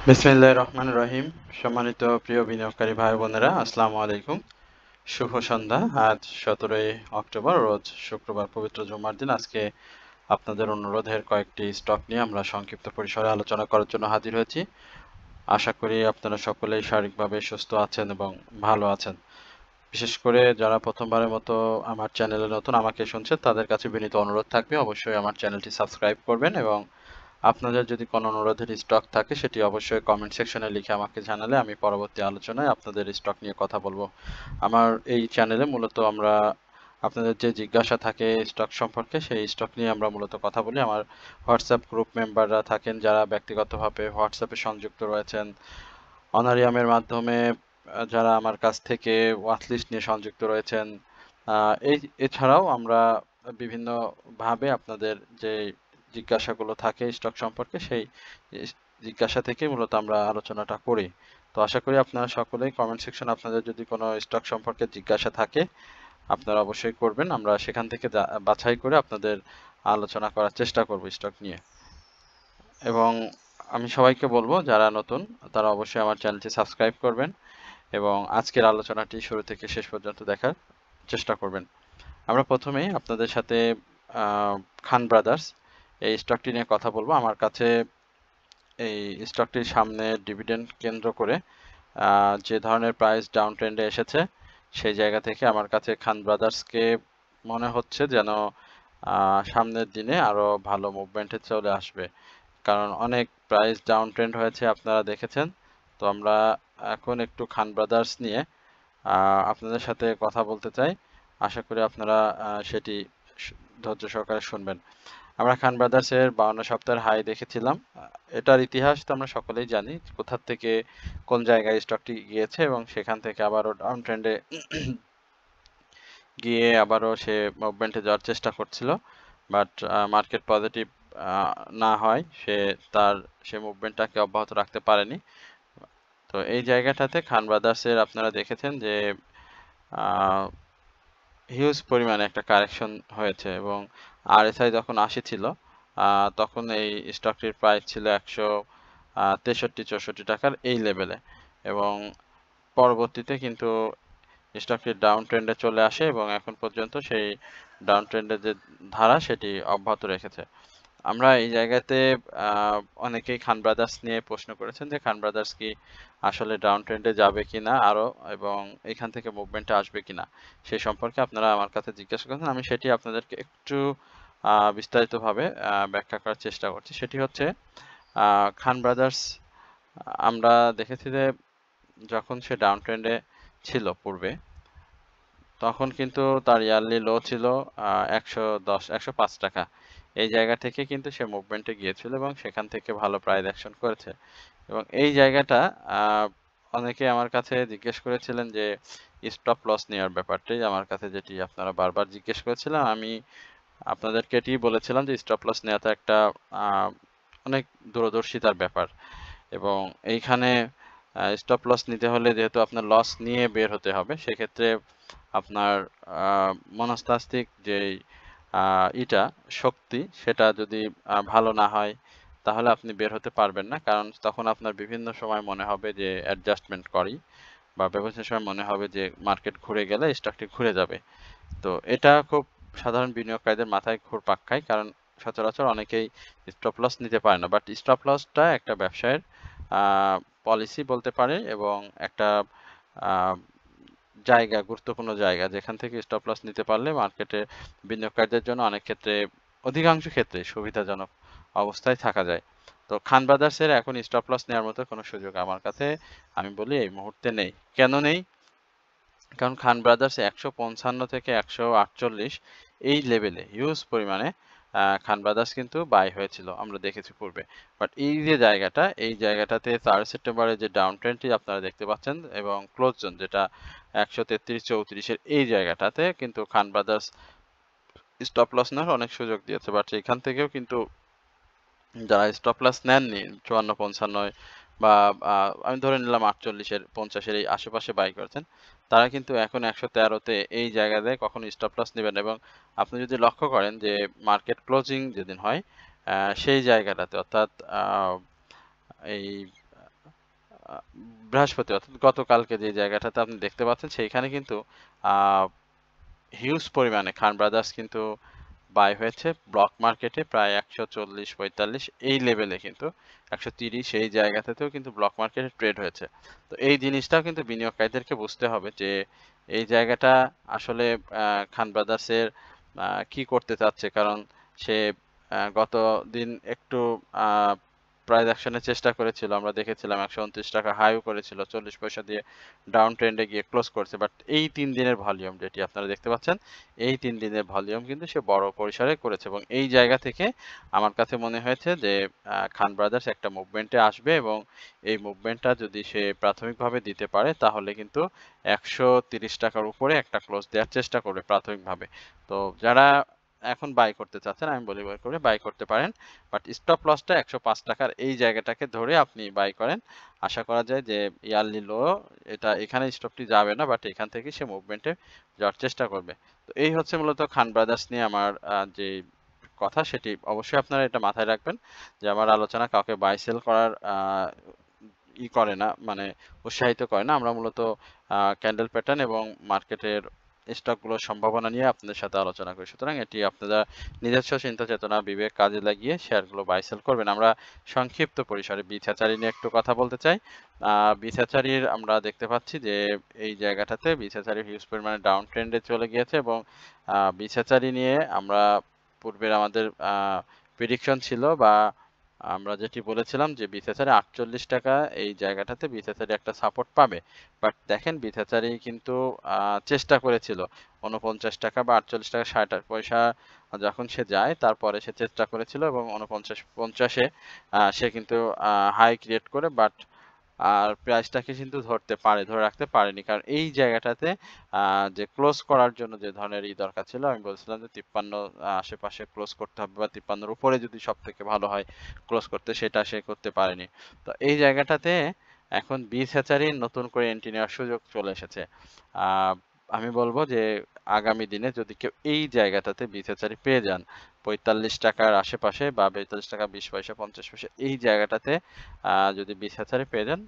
বিসমিল্লাহির রহমানির রহিম। সম্মানিত প্রিয় বিনিয়োগকারী ভাই বোনেরা, আসসালামু আলাইকুম। শুভ সন্ধ্যা। আজ 17ই অক্টোবর, রোজ শুক্রবার, পবিত্র জুমার দিন। আজকে আপনাদের অনুরোধের কয়েকটি স্টক নিয়ে আমরা সংক্ষিপ্ত পরিসরে আলোচনা করার জন্য হাজির হয়েছি। আশা করি আপনারা সকলেই শারীরিকভাবে সুস্থ আছেন এবং ভালো আছেন। বিশেষ করে যারা প্রথমবারের মতো আমার চ্যানেলে নতুন আমাকে শুনছেন, তাদের কাছে বিনীত অনুরোধ থাকবে অবশ্যই আমার চ্যানেলটি সাবস্ক্রাইব করবেন এবং আপনাদের যদি কোনো অনুরোধের স্টক থাকে সেটি অবশ্যই কমেন্ট সেকশনে লিখে আমাকে জানালে আমি পরবর্তী আলোচনায় আপনাদের স্টক নিয়ে কথা বলবো। আমার এই চ্যানেলে মূলত আমরা আপনাদের যে জিজ্ঞাসা থাকে স্টক সম্পর্কে, সেই স্টক নিয়ে আমরা মূলত কথা বলি। আমার হোয়াটসঅ্যাপ গ্রুপ মেম্বাররা থাকেন যারা ব্যক্তিগতভাবে হোয়াটসঅ্যাপে সংযুক্ত রয়েছেন, অনারিয়ামের মাধ্যমে যারা আমার কাছ থেকে ওয়াচলিস্ট নিয়ে সংযুক্ত রয়েছেন। এছাড়াও আমরা বিভিন্নভাবে আপনাদের যে জিজ্ঞাসাগুলো থাকে স্টক সম্পর্কে, সেই জিজ্ঞাসা থেকে মূলত আমরা আলোচনাটা করি। তো আশা করি আপনারা সকলেই কমেন্ট সেকশন আপনাদের যদি কোনো স্টক সম্পর্কে জিজ্ঞাসা থাকে আপনারা অবশ্যই করবেন। আমরা সেখান থেকে বাছাই করে আপনাদের আলোচনা করার চেষ্টা করব স্টক নিয়ে। এবং আমি সবাইকে বলবো যারা নতুন তারা অবশ্যই আমার চ্যানেলটি সাবস্ক্রাইব করবেন এবং আজকের আলোচনাটি শুরু থেকে শেষ পর্যন্ত দেখার চেষ্টা করবেন। আমরা প্রথমেই আপনাদের সাথে খান ব্রাদার্স এই স্টকটি নিয়ে কথা বলবো। আমার কাছে এই স্টকটির সামনে ডিভিডেন্ড কেন্দ্র করে যে ধরনের প্রাইস ডাউন ট্রেন্ডে এসেছে, সেই জায়গা থেকে আমার কাছে খান ব্রাদার্সকে মনে হচ্ছে যেন সামনের দিনে আরো ভালো মুভমেন্টে চলে আসবে, কারণ অনেক প্রাইস ডাউন ট্রেন্ড হয়েছে আপনারা দেখেছেন। তো আমরা এখন একটু খান ব্রাদার্স নিয়ে আপনাদের সাথে কথা বলতে চাই। আশা করি আপনারা সেটি ধৈর্য সহকারে শুনবেন। আমরা খান ব্রাদার্সের 52 সপ্তাহের হাই দেখেছিলাম। এটার ইতিহাস তো আমরা সকলেই জানি, কোথা থেকে কোন জায়গায় স্টকটি গিয়েছে এবং সেখান থেকে আবারও ডাউন ট্রেন্ডে গিয়ে আবারও সে মুভমেন্টে যাওয়ার চেষ্টা করছিল, বাট মার্কেট পজিটিভ না হয় সে মুভমেন্টটাকে অব্যাহত রাখতে পারেনি। তো এই জায়গাটাতে খান ব্রাদার্সের আপনারা দেখেছেন যে হিউজ পরিমাণে একটা কারেকশন হয়েছে এবং আরএসআই যখন 80 ছিল তখন এই স্টকটির প্রাইস ছিল 163-64 টাকার এই লেভেলে, এবং পরবর্তীতে কিন্তু স্টকটি ডাউন ট্রেন্ডে চলে আসে এবং এখন পর্যন্ত সেই ডাউন ট্রেন্ডের যে ধারা সেটি অব্যাহত রেখেছে। আমরা এই জায়গাতে অনেকেই খান ব্রাদার্স নিয়ে প্রশ্ন করেছেন যে খান ব্রাদার্স কি আসলে ডাউন ট্রেন্ডে যাবে কিনা আরো, এবং এখান থেকে মুভমেন্টে আসবে কিনা সেই সম্পর্কে আপনারা আমার কাছে জিজ্ঞাসা করেছেন। আমি সেটি আপনাদেরকে একটু বিস্তারিতভাবে ব্যাখ্যা করার চেষ্টা করছি। সেটি হচ্ছে খান ব্রাদার্স আমরা দেখেছি যে যখন সে ডাউন ট্রেন্ডে ছিল পূর্বে, তখন কিন্তু তার ইয়ারলি লো ছিল 105 টাকা। এই জায়গা থেকে কিন্তু সে মুভমেন্টে গিয়েছিল এবং সেখান থেকে ভালো প্রাইস অ্যাকশন করেছে। এবং এই জায়গাটা অনেকে আমার কাছে জিজ্ঞেস করেছিলেন যে স্টপ লস নেওয়ার ব্যাপারটাই আমার কাছে, যেটি আপনারা বারবার জিজ্ঞেস করেছিলেন। আমি আপনাদেরকে এটি বলেছিলাম যে স্টপ লস নেওয়াটা একটা অনেক দূরদর্শিতার ব্যাপার, এবং এইখানে স্টপ লস নিতে হলে যেহেতু আপনার লস নিয়ে বের হতে হবে, সেক্ষেত্রে আপনার মনস্তাত্ত্বিক যে শক্তি সেটা যদি ভালো না হয় তাহলে আপনি বের হতে পারবেন না, কারণ তখন আপনার বিভিন্ন সময় মনে হবে যে অ্যাডজাস্টমেন্ট করি, বা ব্যবসার সময় মনে হবে যে মার্কেট ঘুরে গেলে স্টকটি ঘুরে যাবে। তো এটা খুব সাধারণ বিনিয়োগকারীদের মাথায় ঘুরপাক খায়, কারণ সচরাচর অনেকেই স্টপ লস নিতে পারে না। বাট স্টপ লসটা একটা ব্যবসায়ের পলিসি বলতে পারে এবং একটা জায়গা, গুরুত্বপূর্ণ জায়গা যেখান থেকে স্টপ লস নিতে পারলে মার্কেটে বিনিয়োগকারীদের জন্য অনেক ক্ষেত্রে, অধিকাংশ ক্ষেত্রে সুবিধাজনক অবস্থায় থাকা যায়। তো খান ব্রাদার্সের এখন স্টপ লস নেওয়ার মতো কোনো সুযোগ আমার কাছে আমি বলি এই মুহূর্তে নেই। কেন নেই? কারণ খান ব্রাদার্স 155 থেকে 148 এই লেভেলে হিউজ পরিমাণে খান ব্রাদার্স কিন্তু বাই হয়েছিল, আমরা দেখেছি পূর্বে। বাট এই যে জায়গাটা, এই জায়গাটাতে 4 সেপ্টেম্বরের যে ডাউন ট্রেন্ডটি আপনারা দেখতে পাচ্ছেন এবং ক্লোজ জোন যেটা 133-34 এর এই জায়গাটাতে কিন্তু খান ব্রাদার্স স্টপ লস নেওয়ার অনেক সুযোগ দিয়েছে। বাট এখান থেকেও কিন্তু যারা স্টপ লস নেননি 54-55 বা আমি ধরে নিলাম 48-50 এর এই আশেপাশে বাই করেছেন, তারা কিন্তু এখন 113 তে এই জায়গাতে কখনো স্টপ লস নেবেন। এবং আপনি যদি লক্ষ্য করেন যে মার্কেট ক্লোজিং যেদিন হয় সেই জায়গাটাতে, অর্থাৎ এই বৃহস্পতি অর্থাৎ গতকালকে যে জায়গাটাতে আপনি দেখতে পাচ্ছেন সেইখানে কিন্তু হিউজ পরিমাণে খান ব্রাদার্স কিন্তু বাই হয়েছে ব্লক মার্কেটে প্রায় 140-45 এই লেভেলে, কিন্তু 130 এই জায়গাতেও কিন্তু ব্লক মার্কেটে ট্রেড হয়েছে। তো এই জিনিসটাও কিন্তু বিনিয়োগকারীদেরকে বুঝতে হবে যে এই জায়গাটা আসলে খান ব্রাদার্সের কি করতে চাচ্ছে, কারণ সে গত দিন একটু প্রাইস অ্যাকশনের চেষ্টা করেছিল, আমরা দেখেছিলাম 129 টাকা হাইও করেছিল, 40 পয়সা দিয়ে ডাউন ট্রেন্ডে গিয়ে ক্লোজ করছে। বাট এই 3 দিনের ভলিউম যেটি আপনারা দেখতে পাচ্ছেন, এই 3 দিনের ভলিউম কিন্তু সে বড় পরিসরে করেছে এবং এই জায়গা থেকে আমার কাছে মনে হয়েছে যে খান ব্রাদার্স একটা মুভমেন্টে আসবে এবং এই মুভমেন্টটা যদি সে প্রাথমিকভাবে দিতে পারে তাহলে কিন্তু 130 টাকার উপরে একটা ক্লোজ দেওয়ার চেষ্টা করবে প্রাথমিকভাবে। তো যারা এখন বাই করতে চাচ্ছেন আমি বলি বাই করে বাই করতে পারেন, বাট স্টপ লসটা 105 টাকার এই জায়গাটাকে ধরে আপনি বাই করেন। আশা করা যায় যে ইয়ারলি লো এটা এখানে স্টপটি যাবে না, বাট এখান থেকে সে মুভমেন্টে যাওয়ার চেষ্টা করবে। তো এই হচ্ছে মূলত খান ব্রাদার্স নিয়ে আমার যে কথা, সেটি অবশ্যই আপনারা এটা মাথায় রাখবেন যে আমার আলোচনা কাউকে বাই সেল করার করে না, মানে উৎসাহিত করে না। আমরা মূলত ক্যান্ডেল প্যাটার্ন এবং মার্কেটের স্টকগুলোর সম্ভাবনা নিয়ে আপনাদের সাথে আলোচনা করি। সুতরাং এটি আপনারা নিজস্ব চিন্তা চেতনা বিবেক কাজে লাগিয়ে শেয়ারগুলো বাই সেল করবেন। আমরা সংক্ষিপ্ত পরিসরে বিছাচারি নিয়ে একটু কথা বলতে চাই। বিছাচারির আমরা দেখতে পাচ্ছি যে এই জায়গাটাতে বিছাচারি হিউজ পরিমাণে ডাউন ট্রেন্ডে চলে গিয়েছে এবং বিছাচারি নিয়ে আমরা পূর্বের আমাদের প্রেডিকশন ছিল বা আমরা যেটি বলেছিলাম যে বিসিএসআর 48 টাকা এই জায়গাটাতে বিসিএসআর একটা সাপোর্ট পাবে। বাট দেখেন বিসিএসআর কিন্তু চেষ্টা করেছিল 49 টাকা বা 48 টাকা 60 পয়সা যখন সে যায় তারপরে সে চেষ্টা করেছিল এবং 49-50 সে কিন্তু হাই ক্রিয়েট করে বাট আর প্রাইসটাকে কিন্তু ধরে রাখতে পারেনি। কারণ এই জায়গাটাতে যে ক্লোজ করার জন্য যে ধরনের দরকার ছিল, আমি বলছিলাম যে 53 আশেপাশে ক্লোজ করতে হবে বা 53 এর উপরে যদি সবথেকে ভালো হয় ক্লোজ করতে, সেটা সে করতে পারেনি। তো এই জায়গাটাতে এখন বিচ হ্যাচারির নতুন করে এন্ট্রি নেওয়ার সুযোগ চলে এসেছে। আমি বলব যে আগামী দিনে যদি কেউ এই জায়গাটাতে বিচ হ্যাচারি পেয়ে যান 45 টাকার আশেপাশে বা 42 টাকা 20 পয়সা 50 পয়সা এই জায়গাটাতে যদি বিচ হ্যাচারি পেয়ে যান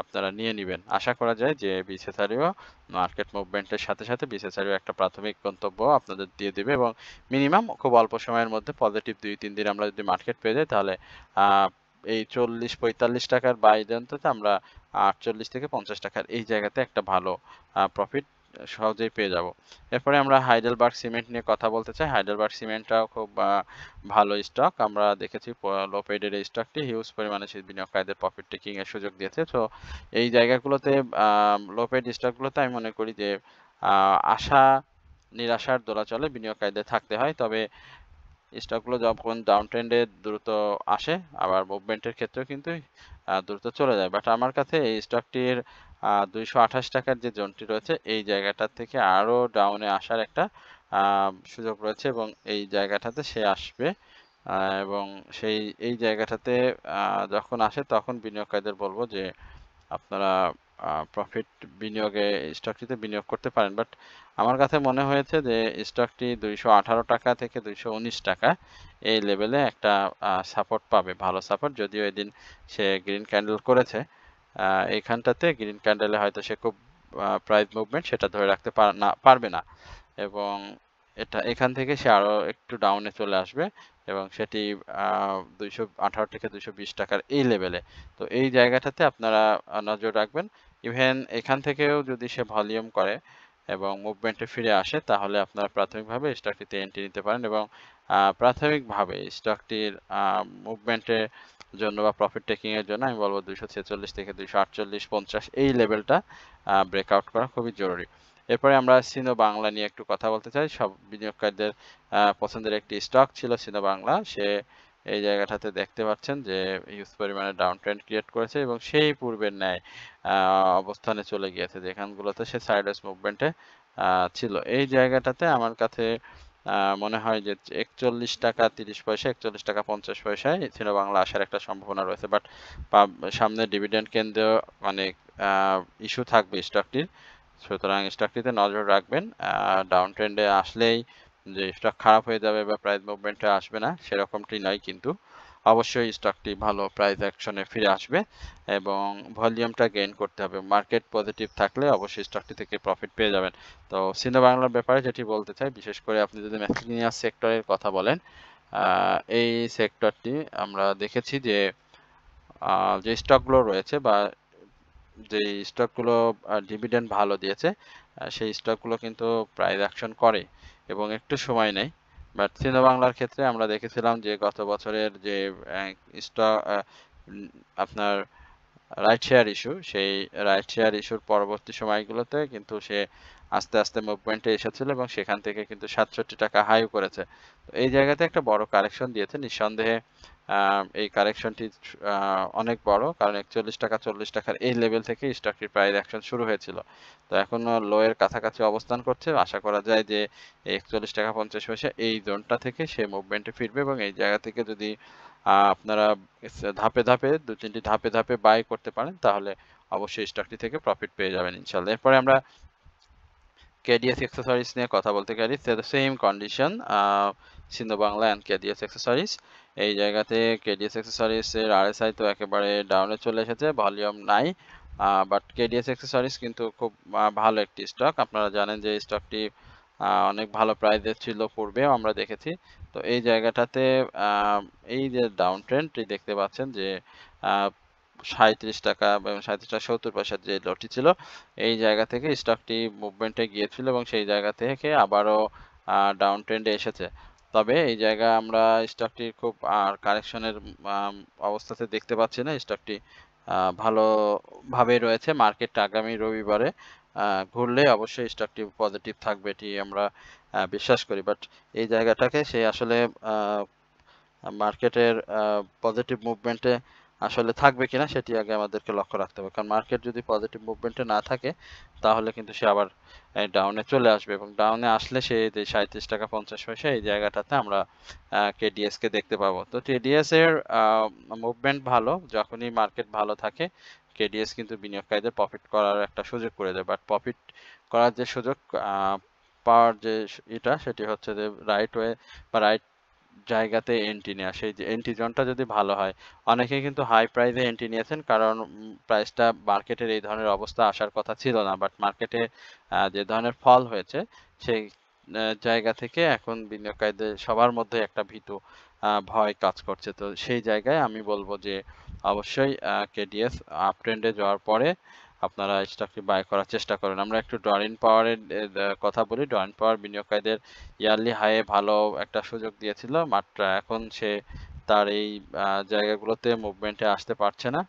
আপনারা নিয়ে নিবেন। আশা করা যায় যে বিচ হ্যাচারিও মার্কেট মুভমেন্টের সাথে সাথে বিচ হ্যাচারিও একটা প্রাথমিক গন্তব্য আপনাদের দিয়ে দিবে এবং মিনিমাম খুব অল্প সময়ের মধ্যে পজিটিভ 2-3 দিন আমরা যদি মার্কেট পেয়ে যাই তাহলে এই 40-45 টাকার বাইরে অন্তত আমরা 48 থেকে 50 টাকার এই জায়গাতে একটা ভালো প্রফিট সহজেই পেয়ে যাব। এরপরে আমরা হাইডেলবার্গ সিমেন্ট নিয়ে কথা বলতে চাই। হাইডেলবার্গ সিমেন্টটাও খুব ভালো স্টক। আমরা দেখেছি লোপেডের এই স্টকটি হিউজ পরিমাণে সেই বিনিয়োগকারীদের প্রফিট টেকিং এর সুযোগ দিয়েছে। তো এই জায়গাগুলোতে লোপেড স্টকগুলোতে আমি মনে করি যে আশা নিরাশার দোলাচলে বিনিয়োগকারীদের থাকতে হয়। তবে স্টকগুলো যখন ডাউন ট্রেন্ডে দ্রুত আসে আবার মুভমেন্টের ক্ষেত্রেও কিন্তু দ্রুত চলে যায়। বাট আমার কাছে এই স্টকটির 228 টাকার যে জোনটি রয়েছে এই জায়গাটার থেকে আরো ডাউনে আসার একটা সুযোগ রয়েছে এবং এই জায়গাটাতে সে আসবে এবং এই জায়গাটাতে যখন আসে তখন বিনিয়োগকারীদের বলবো যে আপনারা প্রফিট বিনিয়োগে স্টকটিতে বিনিয়োগ করতে পারেন। বাট আমার কাছে মনে হয়েছে যে স্টকটি 218 টাকা থেকে 219 টাকা এই লেভেলে একটা সাপোর্ট পাবে, ভালো সাপোর্ট। যদিও এদিন সে গ্রিন ক্যান্ডেল করেছে, এইখানটাতে গ্রিন ক্যান্ডেলে হয়তো সে খুব প্রাইস মুভমেন্ট সেটা ধরে রাখতে পারবে না এবং এখান থেকে সে আরো একটু ডাউনে চলে আসবে এবং সেটি 218 থেকে 220 টাকার এই লেভেলে। তো এই জায়গাটাতে আপনারা নজর রাখবেন। ইভেন এখান থেকেও যদি সে ভলিউম করে এবং মুভমেন্টে ফিরে আসে তাহলে আপনারা প্রাথমিকভাবে স্টকটিতে এন্ট্রি নিতে পারেন এবং প্রাথমিকভাবে স্টকটির মুভমেন্টের জন্য বা প্রফিট টেকিং এর জন্য আমি বলবো 246 থেকে 248-50 এই লেভেলটা ব্রেকআউট করা খুবই জরুরি। এরপরে আমরা সিনো বাংলা নিয়ে একটু কথা বলতে চাই। সব বিনিয়োগকারীদের পছন্দের একটি স্টক ছিল সিনো বাংলা। সে এই জায়গাটাতে দেখতে পাচ্ছেন যে হিউজ পরিমাণে ডাউন ট্রেন্ড ক্রিয়েট করেছে এবং সেই পূর্বের ন্যায় অবস্থানে চলে গিয়েছে যেখানগুলোতে সে সাইডওয়েজ মুভমেন্টে ছিল। এই জায়গাটাতে আমার কাছে মনে হয় যে 41 টাকা 30 পয়সা 41 টাকা 50 পয়সায় সিনো বাংলা আসার একটা সম্ভাবনা রয়েছে। বাট সামনে ডিভিডেন্ড কেন্দ্রীয় অনেক ইস্যু থাকবে স্টকটির, সুতরাং স্টকটিতে নজর রাখবেন। ডাউন ট্রেন্ডে আসলেই যে স্টক খারাপ হয়ে যাবে বা প্রাইস মুভমেন্টে আসবে না সেরকমটি নয়, কিন্তু অবশ্যই স্টকটি ভালো প্রাইস অ্যাকশনে ফিরে আসবে এবং ভলিউমটা গেইন করতে হবে। মার্কেট পজিটিভ থাকলে অবশ্যই স্টকটি থেকে প্রফিট পেয়ে যাবেন। তো সিনো বাংলার ব্যাপারে যেটি বলতে চাই, বিশেষ করে আপনি যদি ম্যাসলিনিয়াস সেক্টরের কথা বলেন, এই সেক্টরটি আমরা দেখেছি যে যে স্টকগুলো রয়েছে বা যে স্টকগুলো ডিভিডেন্ড ভালো দিয়েছে, সেই স্টকগুলো কিন্তু প্রাইস অ্যাকশন করে এবং একটু সময় নেয়। বাট সিনো বাংলার ক্ষেত্রে আমরা দেখেছিলাম যে গত বছরের যে স্টক আপনার রাইট শেয়ার ইস্যু, সেই রাইট শেয়ার ইস্যুর পরবর্তী সময়গুলোতে কিন্তু সে আস্তে আস্তে মুভমেন্টে এসেছিল এবং সেখান থেকে কিন্তু ৬৭ টাকা হাইও করেছে। তো এই জায়গাতে একটা বড় কারেকশন দিয়েছে নিঃসন্দেহে। এই কারেকশনটি অনেক বড়, কারণ ৪১ টাকা ৪০ টাকার এই লেভেল থেকে স্টকটির প্রাইস অ্যাকশন শুরু হয়েছিল। তো এখনো লো এর কাছাকাছি অবস্থান করছে। আশা করা যায় যে ৪১ টাকা ৫০ পয়সা এই জোনটা থেকে সে মুভমেন্টে ফিরবে এবং এই জায়গা থেকে যদি আপনারা ধাপে ধাপে ২-৩টি ধাপে ধাপে বাই করতে পারেন, তাহলে অবশ্যই স্টকটি থেকে প্রফিট পেয়ে যাবেন ইনশাল্লাহ। এরপরে আমরা কেডিএস অ্যাক্সেসরিজ নিয়ে কথা বলতে পারি। Same condition, Sino Bangla and KDS accessories. এই জায়গাতে কেডিএস অ্যাক্সেসরিজ এর আরএসআই তো একেবারে ডাউনে চলে এসেছে, ভলিউম নাই। বাট কেডিএস অ্যাক্সেসরিজ কিন্তু খুব ভালো একটি স্টক। আপনারা জানেন যে স্টকটি অনেক ভালো প্রাইসে ছিল পূর্বেও আমরা দেখেছি। তো এই জায়গাটাতে এই যে ডাউন ট্রেন্ডটি দেখতে পাচ্ছেন যে ৩৭ টাকা এবং ৩৭ টাকা ৭০ পয়সার যে লোটি ছিল, এই জায়গা থেকে স্টকটি মুভমেন্টে গিয়েছিল এবং সেই জায়গা থেকে আবারও ডাউন ট্রেন্ডে এসেছে। তবে এই জায়গা আমরা স্টকটির খুব কারেকশনের অবস্থাতে দেখতে পাচ্ছি না। স্টকটি ভালোভাবে রয়েছে। মার্কেট আগামী রবিবারে ঘুরলে অবশ্যই স্টকটি পজিটিভ থাকবে, এটি আমরা বিশ্বাস করি। বাট এই জায়গাটাকে সে আসলে মার্কেটের পজিটিভ মুভমেন্টে আসলে থাকবে কিনা সেটি আগে আমাদেরকে লক্ষ্য রাখতে হবে। কারণ মার্কেট যদি পজিটিভ মুভমেন্টে না থাকে, তাহলে কিন্তু সে আবার ডাউনে চলে আসবে এবং ডাউনে আসলে সে যে ৩৭ টাকা ৫০ পয়সা এই জায়গাটাতে আমরা কেডিএস কে দেখতে পাবো। তো কেডিএস এর মুভমেন্ট ভালো, যখনই মার্কেট ভালো থাকে কেডিএস কিন্তু বিনিয়োগকারীদের প্রফিট করার একটা সুযোগ করে দেয়। বাট প্রফিট করার যে সুযোগ পাওয়ার যে সেটি হচ্ছে যে রাইট ওয়ে বা রাইট জায়গাতে এন্ট্রি নেওয়া। সেই যে এন্ট্রি জোনটা যদি ভালো হয়, অনেকেই কিন্তু হাই প্রাইসে এন্ট্রি নিয়েছেন, কারণ প্রাইসটা মার্কেটের এই ধরনের অবস্থা আসার কথা ছিল না। বাট মার্কেটে যে ধরনের ফল হয়েছে, সেই জায়গা থেকে এখন বিনিয়োগকারীদের সবার মধ্যে একটা ভীতু ভয় কাজ করছে। তো সেই জায়গায় আমি বলবো যে অবশ্যই কেডিএস আপ ট্রেন্ডে যাওয়ার পরে আপনারা স্টকটি বাই করার চেষ্টা করেন। আমরা একটু ডরিন পাওয়ারের কথা বলি। ডরিন পাওয়ার বিনিয়োগকারীদের ইয়ারলি হাইয়ে ভালো একটা সুযোগ দিয়েছিল, মাত্র এখন সে তার এই জায়গাগুলোতে মুভমেন্টে আসতে পারছে না।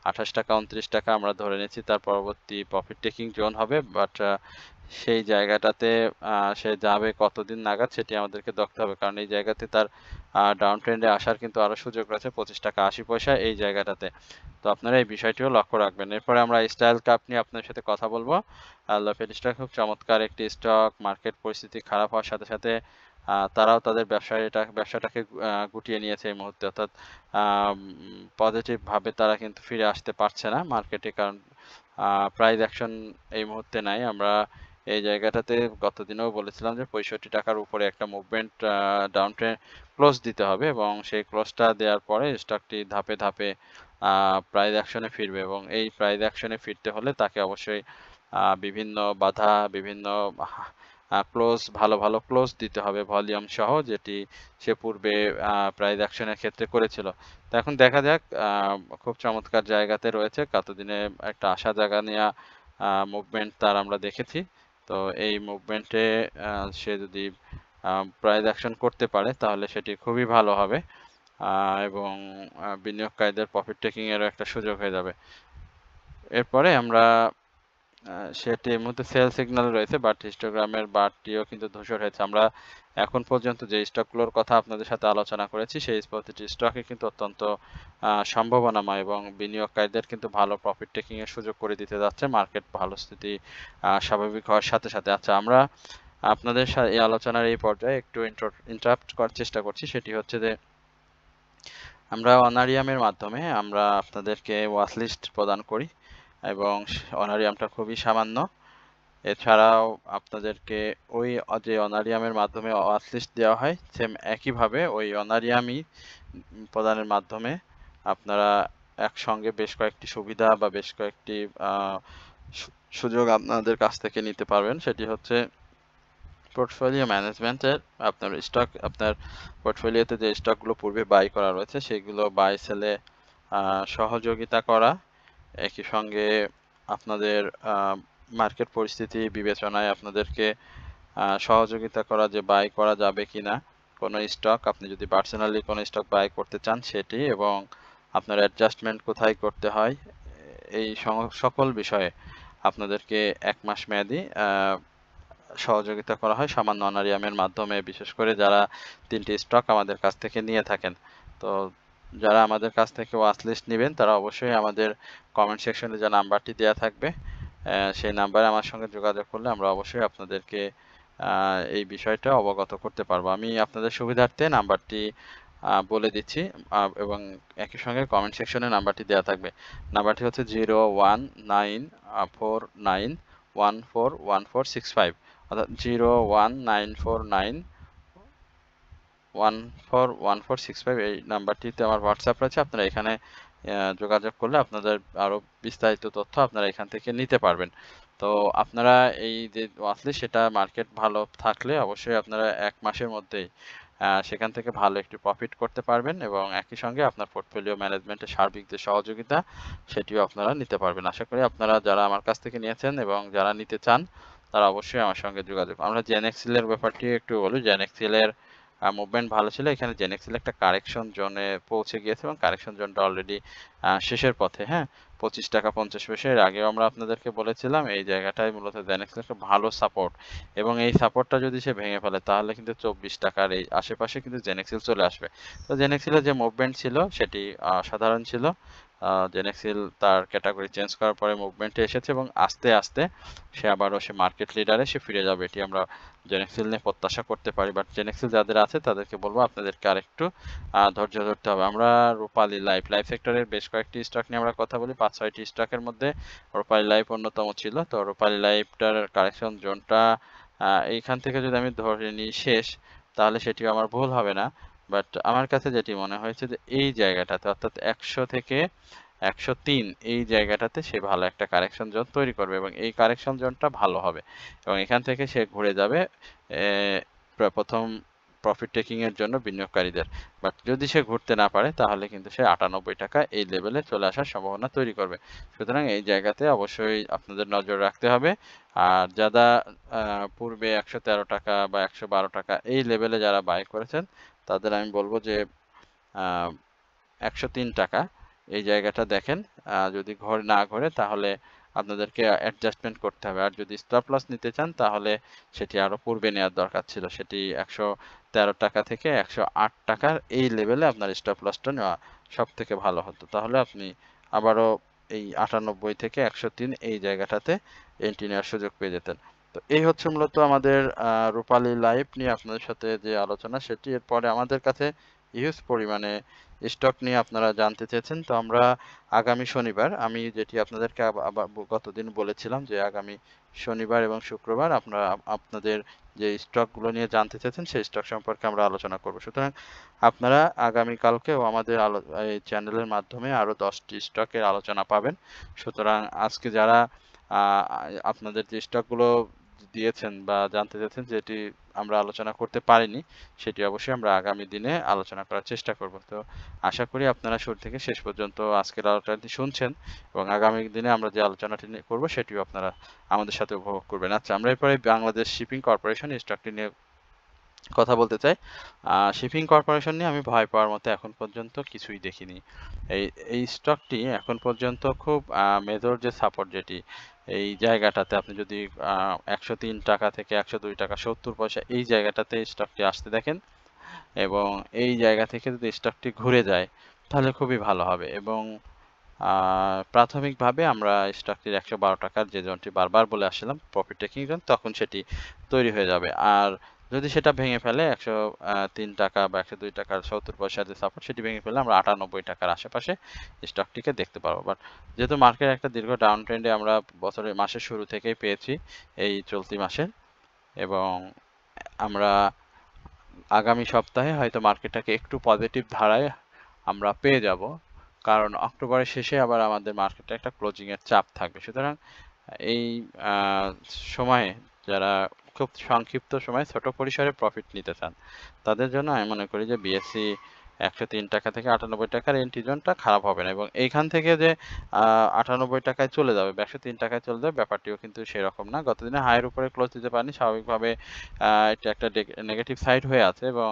২৮ টাকা ২৯ টাকা আমরা ধরে নিচ্ছি তার পরবর্তী প্রফিট টেকিং জোন হবে। বাট সেই জায়গাটাতে সে যাবে কতদিন নাগাদ সেটি আমাদেরকে দেখতে হবে, কারণ এই জায়গাতে তার ডাউন ট্রেন্ডে আসার কিন্তু আরো সুযোগ রয়েছে ২৫ টাকা ৮০ পয়সা এই জায়গাটাতে। তো আপনারা এই বিষয়টিও লক্ষ্য রাখবেন। এরপরে আমরা স্টাইল কাপ নিয়ে আপনার সাথে কথা বলবো। লফেড খুব চমৎকার একটি স্টক। মার্কেট পরিস্থিতি খারাপ হওয়ার সাথে সাথে তারাও তাদের ব্যবসাটাকে গুটিয়ে নিয়েছে এই মুহূর্তে, অর্থাৎ পজিটিভ ভাবে তারা কিন্তু ফিরে আসতে পারছে না মার্কেটে, কারণ প্রাইস অ্যাকশন এই মুহূর্তে নাই। আমরা এই জায়গাটাতে গতদিনেও বলেছিলাম যে ৬৫ টাকার উপরে একটা মুভমেন্ট ডাউন ট্রেন্ড ক্লোজ দিতে হবে এবং সেই ক্লোজটা দেওয়ার পরে স্টকটি ধাপে ধাপে প্রাইস অ্যাকশনে ফিরবে এবং এই প্রাইস অ্যাকশনে ফিরতে হলে তাকে অবশ্যই বিভিন্ন বাধা, বিভিন্ন ভালো ভালো ক্লোজ দিতে হবে ভলিউম সহ, যেটি সে পূর্বে প্রাইস অ্যাকশনের ক্ষেত্রে করেছিল। তো এখন দেখা যাক, খুব চমৎকার জায়গাতে রয়েছে। গতদিনে একটা আশা জাগা নেওয়া মুভমেন্ট তার আমরা দেখেছি। তো এই মুভমেন্টে সে যদি প্রাইস অ্যাকশন করতে পারে তাহলে সেটি খুবই ভালো হবে এবং বিনিয়োগকারীদের প্রফিট টেকিং এরও একটা সুযোগ হয়ে যাবে। এরপরে আমরা সেটি এর মধ্যে সেল সিগন্যাল রয়েছে, বাট হিস্টোগ্রামের বারটিও কিন্তু ধূসর হয়েছে। আমরা এখন পর্যন্ত যে স্টকগুলোর কথা আপনাদের সাথে আলোচনা করেছি, সেই প্রতিটি স্টকে কিন্তু অত্যন্ত সম্ভাবনাময় এবং বিনিয়োগকারীদের কিন্তু ভালো প্রফিট টেকিং এর সুযোগ করে দিতে যাচ্ছে মার্কেট ভালো স্থিতি স্বাভাবিক হওয়ার সাথে সাথে। আচ্ছা, আমরা আপনাদের এই আলোচনার এই পর্যায়ে একটু ইন্টারাপ্ট করার চেষ্টা করছি। সেটি হচ্ছে যে আমরা অনারিয়ামের মাধ্যমে আমরা আপনাদেরকে ওয়াচ লিস্ট প্রদান করি এবং অনারিয়ামটা খুবই সামান্য। এছাড়াও আপনাদেরকে ওই যে অনারিয়ামের মাধ্যমে ওয়াচ লিস্ট দেওয়া হয়, সেম একইভাবে ওই অনারিয়ামই প্রদানের মাধ্যমে আপনারা একসঙ্গে বেশ কয়েকটি সুবিধা বা বেশ কয়েকটি সুযোগ আপনাদের কাছ থেকে নিতে পারবেন। সেটি হচ্ছে পোর্টফোলিও ম্যানেজমেন্টের আপনার পোর্টফোলিওতে যে স্টকগুলো পূর্বে বাই করা রয়েছে সেগুলো বাই সেলে সহযোগিতা করা, একই সঙ্গে আপনাদের মার্কেট পরিস্থিতি বিবেচনায় আপনাদেরকে সহযোগিতা করা যে বাই করা যাবে কিনা কোনো স্টক, আপনি যদি পার্সোনালি কোনো স্টক বাই করতে চান সেটি, এবং আপনার অ্যাডজাস্টমেন্ট কোথায় করতে হয়, এই সকল বিষয়ে আপনাদেরকে 1 মাস মেয়াদি সহযোগিতা করা হয় সামান্য অনারিয়ামের মাধ্যমে, বিশেষ করে যারা 3টি স্টক আমাদের কাছ থেকে নিয়ে থাকেন। তো যারা আমাদের কাছ থেকে ওয়াচ লিস্ট নেবেন তারা অবশ্যই আমাদের কমেন্ট সেকশনে যে নাম্বারটি দেওয়া থাকবে সেই নাম্বারে আমার সঙ্গে যোগাযোগ করলে আমরা অবশ্যই আপনাদেরকে এই বিষয়টা অবগত করতে পারবো। আমি আপনাদের সুবিধার্থে নাম্বারটি বলে দিচ্ছি এবং একই সঙ্গে কমেন্ট সেকশনে নাম্বারটি দেওয়া থাকবে। নাম্বারটি হচ্ছে 01949141465, অর্থাৎ 01949141465। এই নাম্বারটিতে আমার হোয়াটসঅ্যাপ রয়েছে। আপনারা এখানে যোগাযোগ করলে আপনাদের আরো বিস্তারিত তথ্য আপনারা এখান থেকে নিতে পারবেন। তো আপনারা এই যে ওয়াচলিস্ট, সেটা মার্কেট ভালো থাকলে অবশ্যই আপনারা 1 মাসের মধ্যেই সেখান থেকে ভালো একটি প্রফিট করতে পারবেন এবং একই সঙ্গে আপনার পোর্টফোলিও ম্যানেজমেন্টের সার্বিক যে সহযোগিতা সেটিও আপনারা নিতে পারবেন। আশা করি আপনারা যারা আমার কাছ থেকে নিয়েছেন এবং যারা নিতে চান তারা অবশ্যই আমার সঙ্গে যোগাযোগ। আমরা জেনেক্সিল এর ব্যাপারটি একটু বলি। জেনেক্সিল এর মুভমেন্ট ভালো ছিল। এখানে জেনেক্সিল একটা কারেকশন জোনে পৌঁছে গিয়েছে এবং কারেকশন জোনটা অলরেডি শেষের পথে। হ্যাঁ, 25 টাকা 50 পয়সা। এর আগেও আমরা আপনাদেরকে বলেছিলাম এই জায়গাটায় মূলত জেনেক্সিল একটা ভালো সাপোর্ট, এবং এই সাপোর্টটা যদি সে ভেঙে ফেলে তাহলে কিন্তু 24 টাকার এই আশেপাশে কিন্তু জেনেক্সিল চলে আসবে। তো জেনেক্সিলের যে মুভমেন্ট ছিল সেটি সাধারণ ছিল। জেনেক্সিল তার ক্যাটাগরি চেঞ্জ করার পরে মুভমেন্টে এসেছে এবং আস্তে আস্তে সে আবারও মার্কেট লিডারে ফিরে যাবে, এটি আমরা জেনেক্সিল নিয়ে প্রত্যাশা করতে পারি। বাট জেনেক্সিল যাদের আছে তাদেরকে বলবো আপনাদেরকে আরেকটু ধৈর্য ধরতে হবে। আমরা রূপালী লাইফ সেক্টরের বেশ কয়েকটি স্টক নিয়ে আমরা কথা বলি। 5-6টি স্টকের মধ্যে রূপালী লাইফ অন্যতম ছিল। তো রূপালী লাইফটার কারেকশন জোনটা এইখান থেকে যদি আমি ধরে নিই শেষ, তাহলে সেটিও আমার ভুল হবে না। বাট আমার কাছে যেটি মনে হয়েছে যে এই জায়গাটাতে, অর্থাৎ 100 থেকে 103 এই জায়গাটাতে সে ভালো একটা কারেকশন জোন তৈরি করবে এবং এই কারেকশন জোনটা ভালো হবে এবং এখান থেকে সে ঘুরে যাবে প্রথম প্রফিট টেকিং এর জন্য বিনিয়োগকারীদের। বাট যদি সে ঘুরতে না পারে তাহলে কিন্তু সে 98 টাকা এই লেভেলে চলে আসার সম্ভাবনা তৈরি করবে। সুতরাং এই জায়গাতে অবশ্যই আপনাদের নজর রাখতে হবে। আর যারা পূর্বে 113 টাকা বা 112 টাকা এই লেভেলে যারা বাই করেছেন তাদের আমি বলবো যে 103 টাকা এই জায়গাটা দেখেন। যদি না ঘোরে তাহলে আপনাদেরকে অ্যাডজাস্টমেন্ট করতে হবে। আর যদি স্টপ লস নিতে চান তাহলে সেটি আরো পূর্বে নেওয়ার দরকার ছিল। সেটি 113 টাকা থেকে 108 টাকার এই লেভেলে আপনার স্টপ লসটা নেওয়া সবথেকে ভালো হতো। তাহলে আপনি আবারও এই 98 থেকে 103 এই জায়গাটাতে এন্ট্রি নেওয়ার সুযোগ পেয়ে যেতেন। তো এই হচ্ছে মূলত আমাদের রূপালী লাইফ নিয়ে আপনাদের সাথে যে আলোচনা সেটি। এরপরে আমাদের কাছে হিউজ পরিমাণে স্টক নিয়ে আপনারা জানতে চেয়েছেন। তো আমরা আগামী শনিবার, আমি যেটি আপনাদেরকে আবার গতদিন বলেছিলাম যে আগামী শনিবার এবং শুক্রবার আপনারা আপনাদের যে স্টকগুলো নিয়ে জানতে চেয়েছেন সেই স্টক সম্পর্কে আমরা আলোচনা করব। সুতরাং আপনারা আগামীকালকেও আমাদের এই চ্যানেলের মাধ্যমে আরো 10টি স্টকের আলোচনা পাবেন। সুতরাং আজকে যারা আপনাদের যে স্টকগুলো দিয়েছেন বা জানতে চাচ্ছেন যেটি আমরা আলোচনা করতে পারিনি সেটি অবশ্যই আমরা আগামী দিনে আলোচনা করার চেষ্টা করব। তো আশা করি আপনারা শুরু থেকে শেষ পর্যন্ত আজকের আলোচনাটি শুনছেন এবং আগামী দিনে আমরা যে আলোচনাটি করব সেটিও আপনারা আমাদের সাথে উপভোগ করবেন। আচ্ছা, আমরা এরপরে বাংলাদেশ শিপিং কর্পোরেশন স্টকটি নিয়ে কথা বলতে চাই। শিপিং কর্পোরেশন নিয়ে আমি ভয় পাওয়ার মতো এখন পর্যন্ত কিছুই দেখিনি। এই এই স্টকটি এখন পর্যন্ত খুব মেজর যে সাপোর্ট যেটি এই জায়গাটাতে, আপনি যদি 103 টাকা থেকে 102 টাকা 70 পয়সা এই জায়গাটাতে স্টকটি আসতে দেখেন এবং এই জায়গা থেকে যদি স্টকটি ঘুরে যায় তাহলে খুবই ভালো হবে। এবং প্রাথমিকভাবে আমরা স্টকটির 112 টাকার যে জোনটি বারবার বলে আসছিলাম প্রফিট টেকিং জোন, তখন সেটি তৈরি হয়ে যাবে। আর যদি সেটা ভেঙে ফেলে 103 টাকা বা 102 টাকার 70 পয়সার যে সাপোর্ট সেটি ভেঙে ফেলে আমরা 98 টাকার আশেপাশে স্টকটিকে দেখতে পারবো। বাট যেহেতু মার্কেট একটা দীর্ঘ ডাউন ট্রেন্ডে আমরা মাসের শুরু থেকেই পেয়েছি এই চলতি মাসে, এবং আমরা আগামী সপ্তাহে হয়তো মার্কেটটাকে একটু পজিটিভ ধারায় আমরা পেয়ে যাব, কারণ অক্টোবরের শেষে আবার আমাদের মার্কেটে একটা ক্লোজিং এর চাপ থাকবে। সুতরাং এই সময়ে যারা খুব সংক্ষিপ্ত সময়ে ছোট পরিসরে প্রফিট নিতে চান তাদের জন্য আমি মনে করি যে বিএসসি 103 টাকা থেকে 98 টাকার এন্ট্রি জোনটা খারাপ হবে না, এবং এইখান থেকে যে 98 টাকায় চলে যাবে বা 103 টাকায় চলে যাবে ব্যাপারটিও কিন্তু সেরকম না। গতদিনে হাইয়ের উপরে ক্লোজ দিতে পারেনি, স্বাভাবিকভাবে এটা একটা নেগেটিভ সাইড হয়ে আছে এবং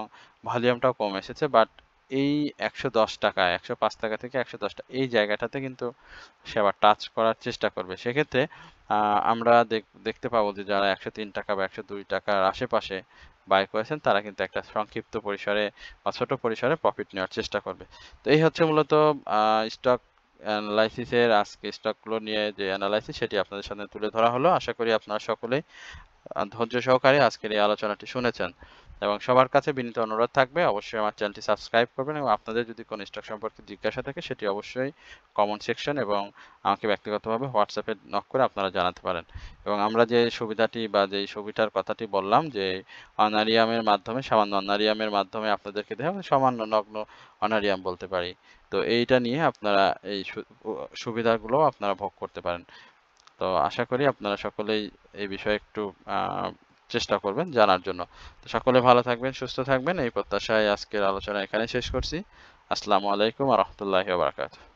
ভলিউমটাও কম এসেছে। বাট এই 110 টাকা 105 টাকা থেকে 110 টাকা এই জায়গাটাতে কিন্তু সে আবার টাচ করার চেষ্টা করবে। সেক্ষেত্রে আমরা দেখতে পাবো যে যারা 103 টাকা বা 102 টাকার আশেপাশে বাই করেছেন তারা কিন্তু একটা সংক্ষিপ্ত পরিসরে বা ছোট পরিসরে প্রফিট নেওয়ার চেষ্টা করবে। তো এই হচ্ছে মূলত স্টক অ্যানালাইসিসের আজকে স্টকগুলো নিয়ে যে অ্যানালাইসিস সেটি আপনাদের সামনে তুলে ধরা হলো। আশা করি আপনারা সকলেই ধৈর্য সহকারে আজকের এই আলোচনাটি শুনেছেন, এবং সবার কাছে বিনীত অনুরোধ থাকবে অবশ্যই আমার চ্যানেলটি সাবস্ক্রাইব করবেন, এবং আপনাদের যদি কোনো স্টক সম্পর্কে জিজ্ঞাসা থাকে সেটি অবশ্যই কমেন্ট সেকশন এবং আমাকে ব্যক্তিগতভাবে হোয়াটসঅ্যাপে নক করে আপনারা জানাতে পারেন। এবং আমরা যে সুবিধাটি বা যে সুবিধার কথাটি বললাম যে অনারিয়ামের মাধ্যমে, সামান্য অনারিয়ামের মাধ্যমে আপনাদেরকে দেওয়া সামান্য নগ্ন অনারিয়াম বলতে পারি, তো এইটা নিয়ে আপনারা এই সুবিধাগুলো আপনারা ভোগ করতে পারেন। তো আশা করি আপনারা সকলেই এই বিষয়ে একটু চেষ্টা করবেন জানার জন্য। তো সকলে ভালো থাকবেন, সুস্থ থাকবেন এই প্রত্যাশায় আজকের আলোচনা এখানে শেষ করছি। আসসালামু আলাইকুম ওয়া রাহমাতুল্লাহি ওয়া বারাকাতুহু।